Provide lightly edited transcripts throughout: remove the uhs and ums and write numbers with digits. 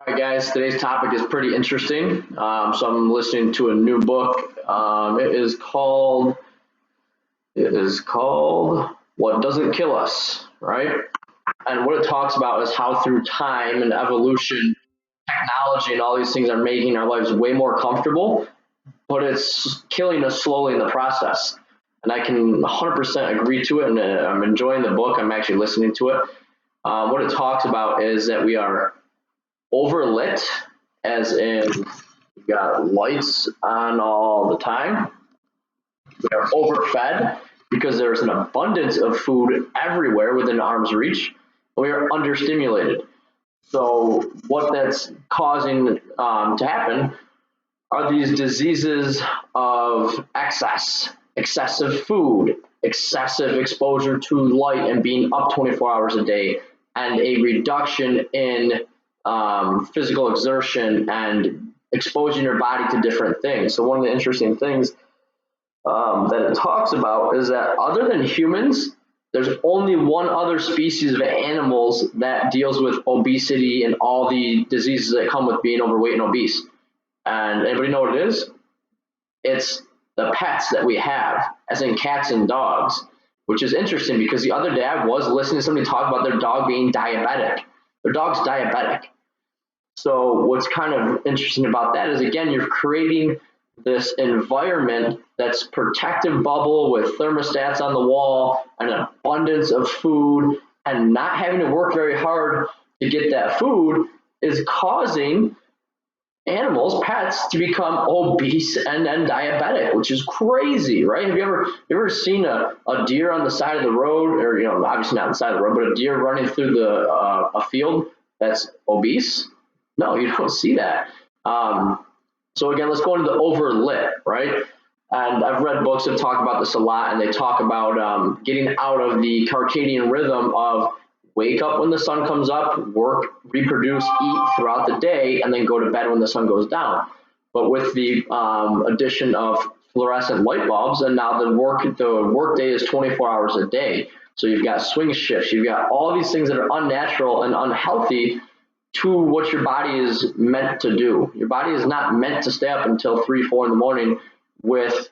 All right, guys, today's topic is pretty interesting. So I'm listening to a new book. It is called What Doesn't Kill Us, right? And what it talks about is how through time and evolution, technology and all these things are making our lives way more comfortable, but it's killing us slowly in the process. And I can 100% agree to it, and I'm enjoying the book. I'm actually listening to it. What it talks about is that we are overlit, as in we've got lights on all the time. We are overfed because there's an abundance of food everywhere within arm's reach. We are understimulated. So what that's causing to happen are these diseases of excessive food, excessive exposure to light and being up 24 hours a day, and a reduction in physical exertion and exposing your body to different things. So one of the interesting things that it talks about is that other than humans, there's only one other species of animals that deals with obesity and all the diseases that come with being overweight and obese. And anybody know what it is? It's the pets that we have, as in cats and dogs, which is interesting because the other day I was listening to somebody talk about their dog being diabetic. Their dog's diabetic. So what's kind of interesting about that is, again, you're creating this environment that's protective bubble with thermostats on the wall, an abundance of food, and not having to work very hard to get that food is causing animals, pets, to become obese and then diabetic, which is crazy, right? Have you ever seen a deer on the side of the road, or obviously not on the side of the road, but a deer running through a field that's obese? No, you don't see that. So again, let's go into the overlit, right? And I've read books that talk about this a lot, and they talk about getting out of the circadian rhythm of wake up when the sun comes up, work, reproduce, eat throughout the day, and then go to bed when the sun goes down. But with the addition of fluorescent light bulbs, and now the work day is 24 hours a day. So you've got swing shifts, you've got all these things that are unnatural and unhealthy to what your body is meant to do. Your body is not meant to stay up until 3, 4 in the morning with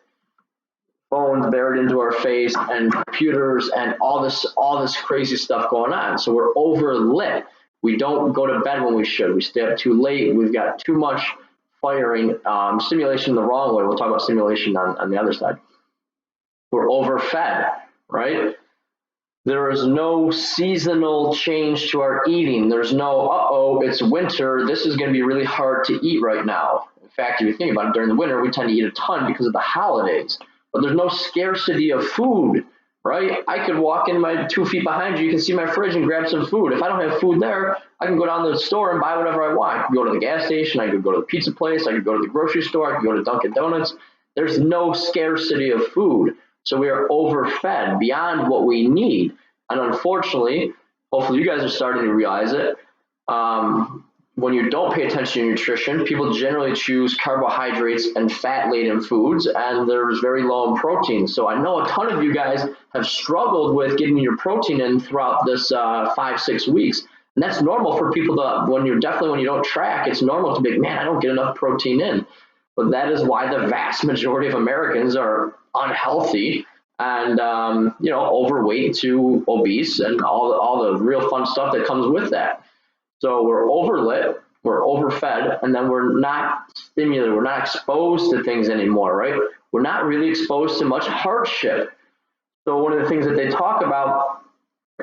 phones buried into our face and computers and all this crazy stuff going on. So we're overlit. We don't go to bed when we should. We stay up too late. We've got too much firing, stimulation the wrong way. We'll talk about stimulation on the other side. We're overfed, right? There is no seasonal change to our eating. There's no, it's winter, this is going to be really hard to eat right now. In fact, if you think about it, during the winter, we tend to eat a ton because of the holidays. But there's no scarcity of food, right? I could walk in my 2 feet behind you, you can see my fridge and grab some food. If I don't have food there, I can go down to the store and buy whatever I want. I can go to the gas station, I could go to the pizza place, I could go to the grocery store, I could go to Dunkin' Donuts. There's no scarcity of food. So we are overfed beyond what we need. And unfortunately, hopefully you guys are starting to realize it. When you don't pay attention to nutrition, people generally choose carbohydrates and fat-laden foods, and there's very low in protein. So I know a ton of you guys have struggled with getting your protein in throughout this 5-6 weeks. And that's normal for people to, when you don't track, it's normal to be, man, I don't get enough protein in. But that is why the vast majority of Americans are unhealthy and overweight to obese and all the real fun stuff that comes with that. So we're overlit, we're overfed, and then we're not stimulated, we're not exposed to things anymore, right? We're not really exposed to much hardship. So one of the things that they talk about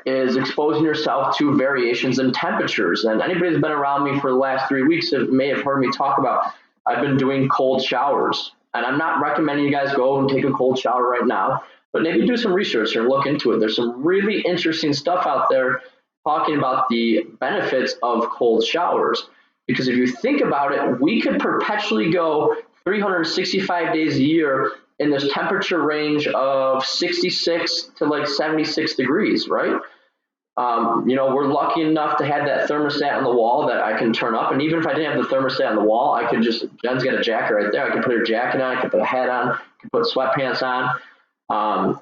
is exposing yourself to variations in temperatures. And anybody that's been around me for the last 3 weeks may have heard me talk about, I've been doing cold showers. And I'm not recommending you guys go and take a cold shower right now, but maybe do some research or look into it. There's some really interesting stuff out there talking about the benefits of cold showers. Because if you think about it, we could perpetually go 365 days a year in this temperature range of 66 to like 76 degrees, right? We're lucky enough to have that thermostat on the wall that I can turn up. And even if I didn't have the thermostat on the wall, Jen's got a jacket right there. I can put her jacket on, I can put a hat on, I can put sweatpants on.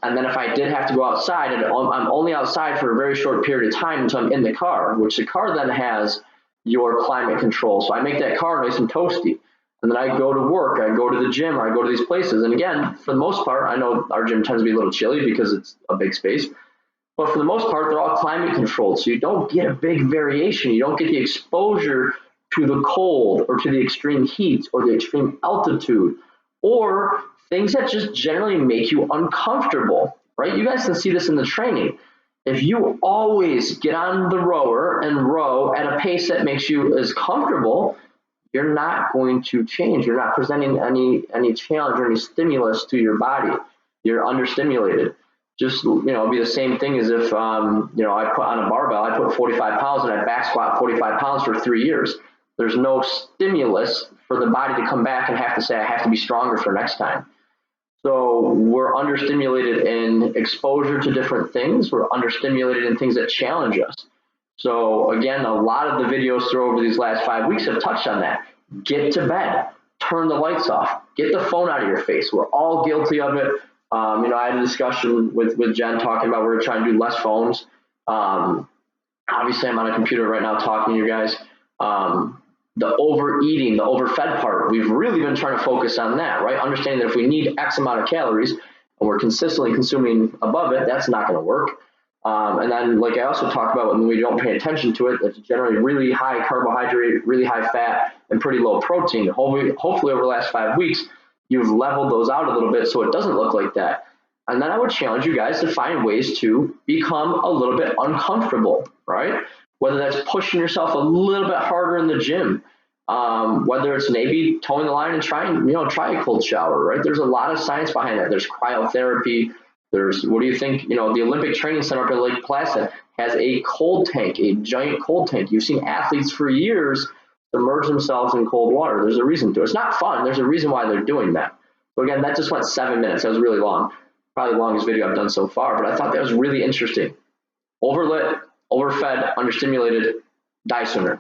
And then if I did have to go outside, and I'm only outside for a very short period of time until I'm in the car, which the car then has, your climate control. So I make that car nice and toasty. And then I go to work, I go to the gym, or I go to these places. And again, for the most part, I know our gym tends to be a little chilly because it's a big space. But for the most part, they're all climate controlled. So you don't get a big variation. You don't get the exposure to the cold or to the extreme heat or the extreme altitude or things that just generally make you uncomfortable, right? You guys can see this in the training. If you always get on the rower and row at a pace that makes you as comfortable, you're not going to change. You're not presenting any challenge or any stimulus to your body. You're understimulated. Just, it'd be the same thing as if, I put on a barbell, I put 45 pounds and I back squat 45 pounds for 3 years. There's no stimulus for the body to come back and have to say, I have to be stronger for next time. So we're understimulated in exposure to different things. We're understimulated in things that challenge us. So again, a lot of the videos through over these last 5 weeks have touched on that. Get to bed, turn the lights off, get the phone out of your face. We're all guilty of it. I had a discussion with Jen talking about we're trying to do less phones. Obviously, I'm on a computer right now talking to you guys. The overeating, the overfed part, we've really been trying to focus on that, right? Understanding that if we need X amount of calories and we're consistently consuming above it, that's not going to work. And then, like I also talked about, when we don't pay attention to it, it's generally really high carbohydrate, really high fat, and pretty low protein. Hopefully over the last 5 weeks, you've leveled those out a little bit so it doesn't look like that. And then I would challenge you guys to find ways to become a little bit uncomfortable, right? Whether that's pushing yourself a little bit harder in the gym, whether it's maybe towing the line and try a cold shower, right? There's a lot of science behind that. There's cryotherapy. What do you think? The Olympic Training Center up in Lake Placid has a cold tank, a giant cold tank. You've seen athletes for years submerge themselves in cold water. There's a reason to it. It's not fun. There's a reason why they're doing that. So again, that just went 7 minutes. That was really long. Probably the longest video I've done so far, but I thought that was really interesting. Overlit, overfed, understimulated, die sooner.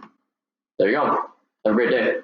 There you go. Have a great day.